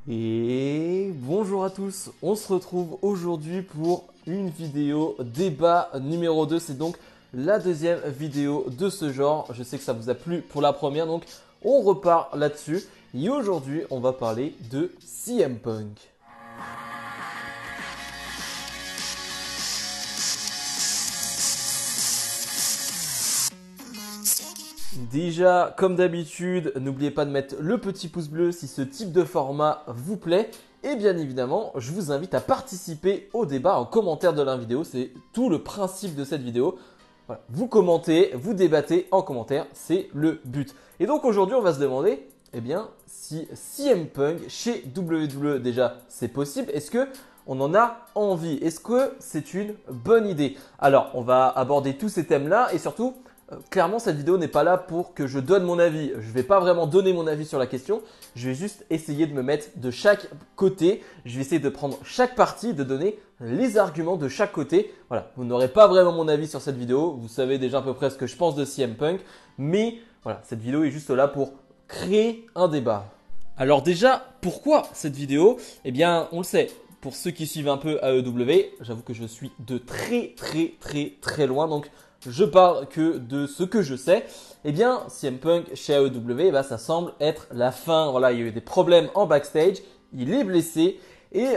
Et bonjour à tous, on se retrouve aujourd'hui pour une vidéo débat numéro 2. C'est donc la deuxième vidéo de ce genre. Je sais que ça vous a plu pour la première, donc on repart là-dessus. Et aujourd'hui, on va parler de CM Punk. Déjà, comme d'habitude, n'oubliez pas de mettre le petit pouce bleu si ce type de format vous plaît. Et bien évidemment, je vous invite à participer au débat en commentaire de la vidéo. C'est tout le principe de cette vidéo. Voilà. Vous commentez, vous débattez en commentaire, c'est le but. Et donc aujourd'hui, on va se demander, si CM Punk chez WWE déjà c'est possible, est-ce que on en a envie? Est-ce que c'est une bonne idée? Alors, on va aborder tous ces thèmes-là et surtout, clairement, cette vidéo n'est pas là pour que je donne mon avis. Je ne vais pas vraiment donner mon avis sur la question. Je vais juste essayer de me mettre de chaque côté. Je vais essayer de prendre chaque partie, de donner les arguments de chaque côté. Voilà, vous n'aurez pas vraiment mon avis sur cette vidéo. Vous savez déjà à peu près ce que je pense de CM Punk. Mais voilà, cette vidéo est juste là pour créer un débat. Alors déjà, pourquoi cette vidéo? Eh bien, on le sait. Pour ceux qui suivent un peu AEW, j'avoue que je suis de très loin. Donc, je parle que de ce que je sais. Eh bien, CM Punk chez AEW, ça semble être la fin. Voilà, il y a eu des problèmes en backstage. Il est blessé. Et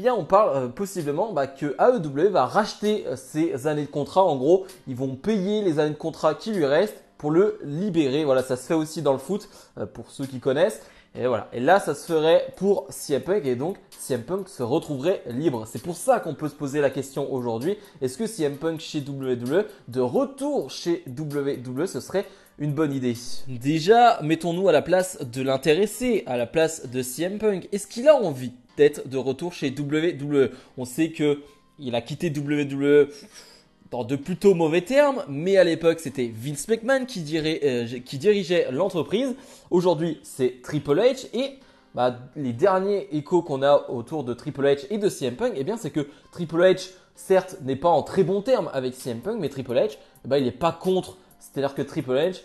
on parle possiblement que AEW va racheter ses années de contrat. En gros, ils vont payer les années de contrat qui lui restent pour le libérer. Voilà, ça se fait aussi dans le foot pour ceux qui connaissent. Et voilà. Et là, ça se ferait pour CM Punk et donc CM Punk se retrouverait libre. C'est pour ça qu'on peut se poser la question aujourd'hui. Est-ce que CM Punk chez WWE, de retour chez WWE, ce serait une bonne idée? Déjà, mettons-nous à la place de l'intéressé, à la place de CM Punk. Est-ce qu'il a envie d'être de retour chez WWE? On sait qu'il a quitté WWE dans de plutôt mauvais termes, mais à l'époque c'était Vince McMahon qui dirigeait l'entreprise. Aujourd'hui c'est Triple H et les derniers échos qu'on a autour de Triple H et de CM Punk, c'est que Triple H certes n'est pas en très bons termes avec CM Punk, mais Triple H il n'est pas contre. C'est-à-dire que Triple H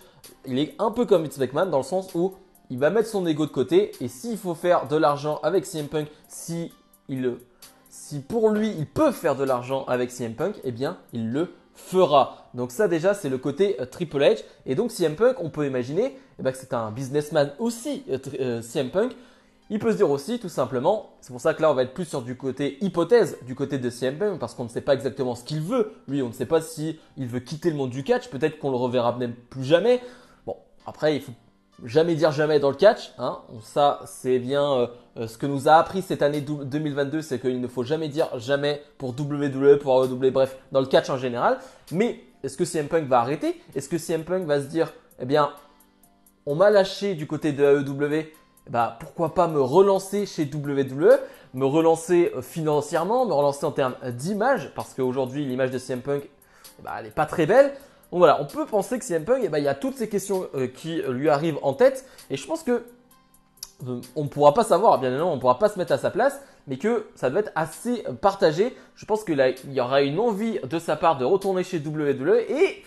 il est un peu comme Vince McMahon dans le sens où il va mettre son ego de côté et s'il faut faire de l'argent avec CM Punk, si pour lui, il peut faire de l'argent avec CM Punk, il le fera. Donc ça déjà, c'est le côté Triple H. Et donc CM Punk, on peut imaginer que c'est un businessman aussi, CM Punk. Il peut se dire aussi tout simplement, c'est pour ça que là on va être plus sur du côté hypothèse, du côté de CM Punk, parce qu'on ne sait pas exactement ce qu'il veut. Lui, on ne sait pas si il veut quitter le monde du catch, peut-être qu'on le reverra même plus jamais. Bon, après il faut jamais dire jamais dans le catch, hein. Ça c'est bien ce que nous a appris cette année 2022, c'est qu'il ne faut jamais dire jamais pour WWE, pour AEW, bref, dans le catch en général. Mais est-ce que CM Punk va arrêter? Est-ce que CM Punk va se dire, on m'a lâché du côté de AEW, pourquoi pas me relancer chez WWE, me relancer financièrement, me relancer en termes d'image, parce qu'aujourd'hui l'image de CM Punk, elle n'est pas très belle. Donc voilà, on peut penser que CM Punk, il y a toutes ces questions qui lui arrivent en tête. Et je pense que on ne pourra pas savoir, bien évidemment, on ne pourra pas se mettre à sa place, mais que ça doit être assez partagé. Je pense qu'il y aura une envie de sa part de retourner chez WWE et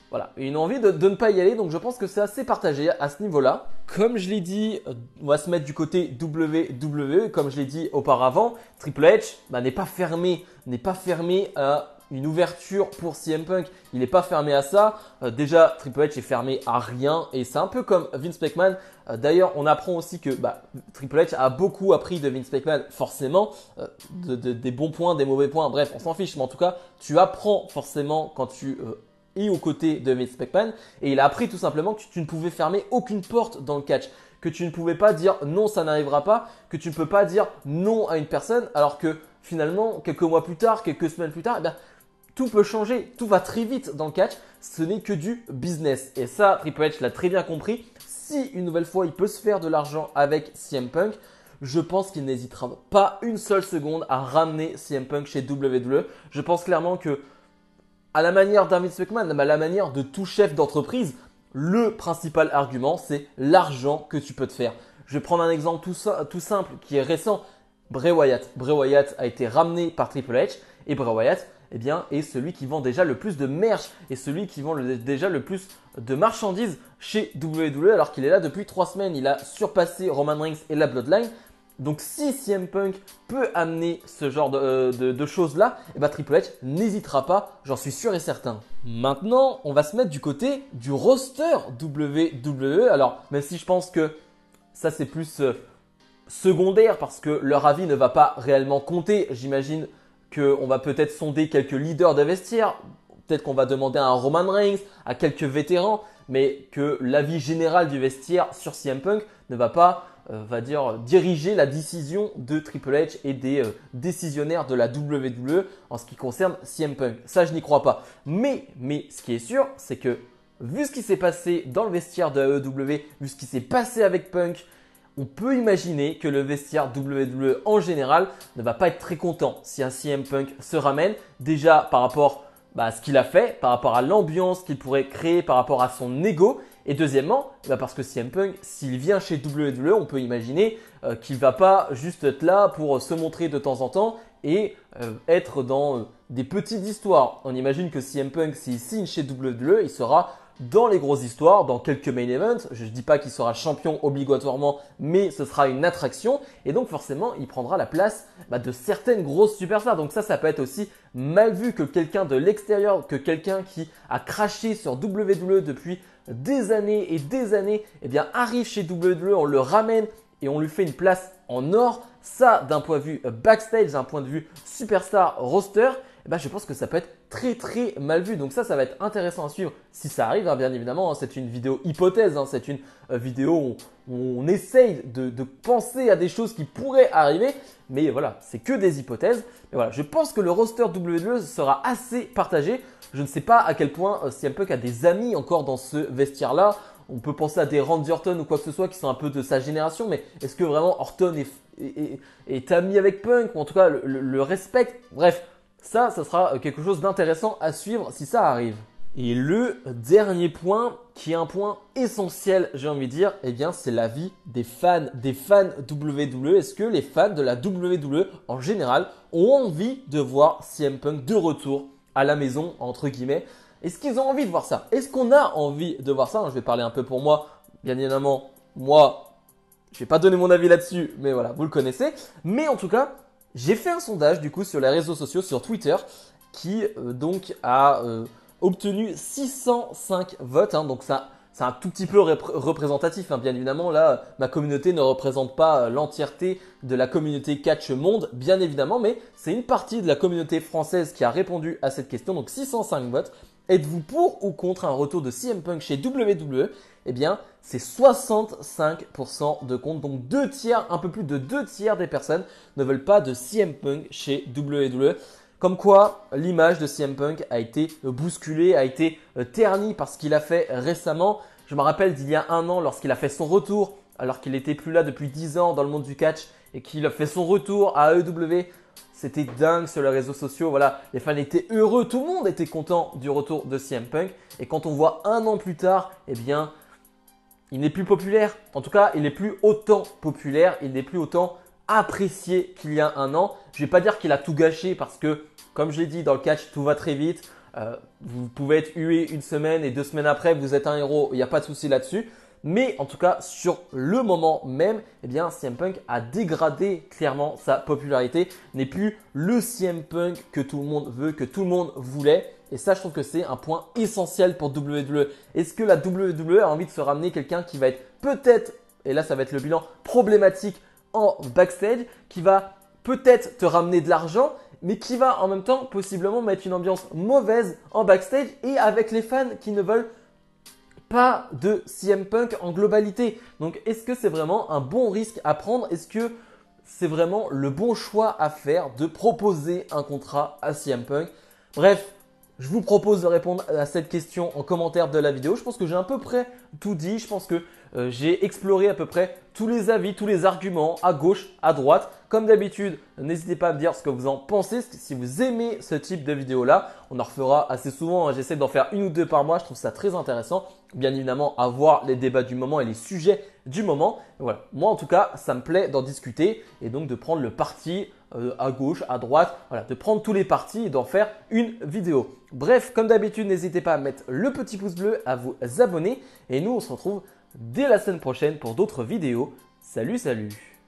voilà, une envie de ne pas y aller. Donc je pense que c'est assez partagé à ce niveau-là. Comme je l'ai dit, on va se mettre du côté WWE. Comme je l'ai dit auparavant, Triple H n'est pas fermé à une ouverture pour CM Punk. Il n'est pas fermé à ça. Déjà, Triple H est fermé à rien et c'est un peu comme Vince McMahon. D'ailleurs, on apprend aussi que Triple H a beaucoup appris de Vince McMahon, forcément, des bons points, des mauvais points. Bref, on s'en fiche, mais en tout cas, tu apprends forcément quand tu es aux côtés de Vince McMahon. Et il a appris tout simplement que tu ne pouvais fermer aucune porte dans le catch. Que tu ne pouvais pas dire non, ça n'arrivera pas. Que tu ne peux pas dire non à une personne alors que finalement, quelques mois plus tard, quelques semaines plus tard, tout peut changer, tout va très vite dans le catch, ce n'est que du business. Et ça, Triple H l'a très bien compris. Si une nouvelle fois, il peut se faire de l'argent avec CM Punk, je pense qu'il n'hésitera pas une seule seconde à ramener CM Punk chez WWE. Je pense clairement que, à la manière d'un Vince McMahon, à la manière de tout chef d'entreprise, le principal argument, c'est l'argent que tu peux te faire. Je vais prendre un exemple tout simple qui est récent. Bray Wyatt. Bray Wyatt a été ramené par Triple H et Bray Wyatt est celui qui vend déjà le plus de merch et celui qui vend déjà le plus de marchandises chez WWE alors qu'il est là depuis 3 semaines. Il a surpassé Roman Reigns et la Bloodline. Donc si CM Punk peut amener ce genre de choses-là, et bah Triple H n'hésitera pas, j'en suis sûr et certain. Maintenant, on va se mettre du côté du roster WWE. Alors, même si je pense que ça c'est plus secondaire parce que leur avis ne va pas réellement compter, j'imagine qu'on va peut-être sonder quelques leaders de vestiaire, peut-être qu'on va demander à un Roman Reigns, à quelques vétérans, mais que l'avis général du vestiaire sur CM Punk ne va pas, va dire, diriger la décision de Triple H et des décisionnaires de la WWE en ce qui concerne CM Punk. Ça, je n'y crois pas. Mais ce qui est sûr, c'est que vu ce qui s'est passé dans le vestiaire de AEW, vu ce qui s'est passé avec Punk, on peut imaginer que le vestiaire WWE en général ne va pas être très content si un CM Punk se ramène. Déjà par rapport à ce qu'il a fait, par rapport à l'ambiance qu'il pourrait créer, par rapport à son ego. Et deuxièmement, parce que CM Punk, s'il vient chez WWE, on peut imaginer qu'il ne va pas juste être là pour se montrer de temps en temps et être dans des petites histoires. On imagine que CM Punk, s'il signe chez WWE, il sera dans les grosses histoires, dans quelques main events. Je ne dis pas qu'il sera champion obligatoirement, mais ce sera une attraction. Et donc forcément, il prendra la place de certaines grosses superstars. Donc ça peut être aussi mal vu que quelqu'un de l'extérieur, que quelqu'un qui a craché sur WWE depuis des années et des années, arrive chez WWE, on le ramène et on lui fait une place en or. Ça, d'un point de vue backstage, d'un point de vue superstar roster, je pense que ça peut être très très mal vu. Donc ça va être intéressant à suivre si ça arrive. Bien évidemment, c'est une vidéo hypothèse. C'est une vidéo où on essaye de penser à des choses qui pourraient arriver. Mais voilà, c'est que des hypothèses. Mais voilà, je pense que le roster WWE sera assez partagé. Je ne sais pas à quel point CM Punk a des amis encore dans ce vestiaire-là. On peut penser à des Randy Orton ou quoi que ce soit qui sont un peu de sa génération. Mais est-ce que vraiment Orton est ami avec Punk ou en tout cas le respecte? Bref. Ça sera quelque chose d'intéressant à suivre si ça arrive. Et le dernier point, qui est un point essentiel, j'ai envie de dire, c'est l'avis des fans WWE. Est-ce que les fans de la WWE en général ont envie de voir CM Punk de retour à la maison, entre guillemets? Est-ce qu'ils ont envie de voir ça? Est-ce qu'on a envie de voir ça? Je vais parler un peu pour moi. Bien évidemment, moi, je ne vais pas donner mon avis là-dessus, mais voilà, vous le connaissez. Mais en tout cas, j'ai fait un sondage du coup sur les réseaux sociaux, sur Twitter, qui donc a obtenu 605 votes. Donc ça, c'est un tout petit peu représentatif. Bien évidemment, là, ma communauté ne représente pas l'entièreté de la communauté catch monde, bien évidemment, mais c'est une partie de la communauté française qui a répondu à cette question. Donc 605 votes. Êtes-vous pour ou contre un retour de CM Punk chez WWE? C'est 65% de contre. Donc un peu plus de 2 tiers des personnes ne veulent pas de CM Punk chez WWE. Comme quoi, l'image de CM Punk a été bousculée, a été ternie par ce qu'il a fait récemment. Je me rappelle d'il y a un an, lorsqu'il a fait son retour, alors qu'il n'était plus là depuis 10 ans dans le monde du catch et qu'il a fait son retour à AEW. C'était dingue sur les réseaux sociaux. Voilà, les fans étaient heureux, tout le monde était content du retour de CM Punk. Et quand on voit un an plus tard, il n'est plus populaire. En tout cas, il n'est plus autant populaire, il n'est plus autant apprécié qu'il y a un an. Je ne vais pas dire qu'il a tout gâché parce que, comme je l'ai dit, dans le catch, tout va très vite. Vous pouvez être hué une semaine et 2 semaines après, vous êtes un héros. Il n'y a pas de souci là-dessus. Mais en tout cas, sur le moment même, CM Punk a dégradé clairement sa popularité. N'est plus le CM Punk que tout le monde veut, que tout le monde voulait. Et ça, je trouve que c'est un point essentiel pour WWE. Est-ce que la WWE a envie de se ramener quelqu'un qui va être peut-être, et là ça va être le bilan, problématique en backstage, qui va peut-être te ramener de l'argent, mais qui va en même temps possiblement mettre une ambiance mauvaise en backstage et avec les fans qui ne veulent pas de CM Punk en globalité. Donc est-ce que c'est vraiment un bon risque à prendre? Est-ce que c'est vraiment le bon choix à faire de proposer un contrat à CM Punk? Bref, je vous propose de répondre à cette question en commentaire de la vidéo. Je pense que j'ai à peu près tout dit. Je pense que j'ai exploré à peu près tous les avis, tous les arguments à gauche, à droite. Comme d'habitude, n'hésitez pas à me dire ce que vous en pensez. Si vous aimez ce type de vidéo-là, on en refera assez souvent. J'essaie d'en faire 1 ou 2 par mois. Je trouve ça très intéressant. Bien évidemment, à voir les débats du moment et les sujets du moment. Et voilà. Moi, en tout cas, ça me plaît d'en discuter et donc de prendre le parti à gauche, à droite, voilà, de prendre tous les partis et d'en faire une vidéo. Bref, comme d'habitude, n'hésitez pas à mettre le petit pouce bleu, à vous abonner et nous, on se retrouve dès la semaine prochaine pour d'autres vidéos. Salut, salut!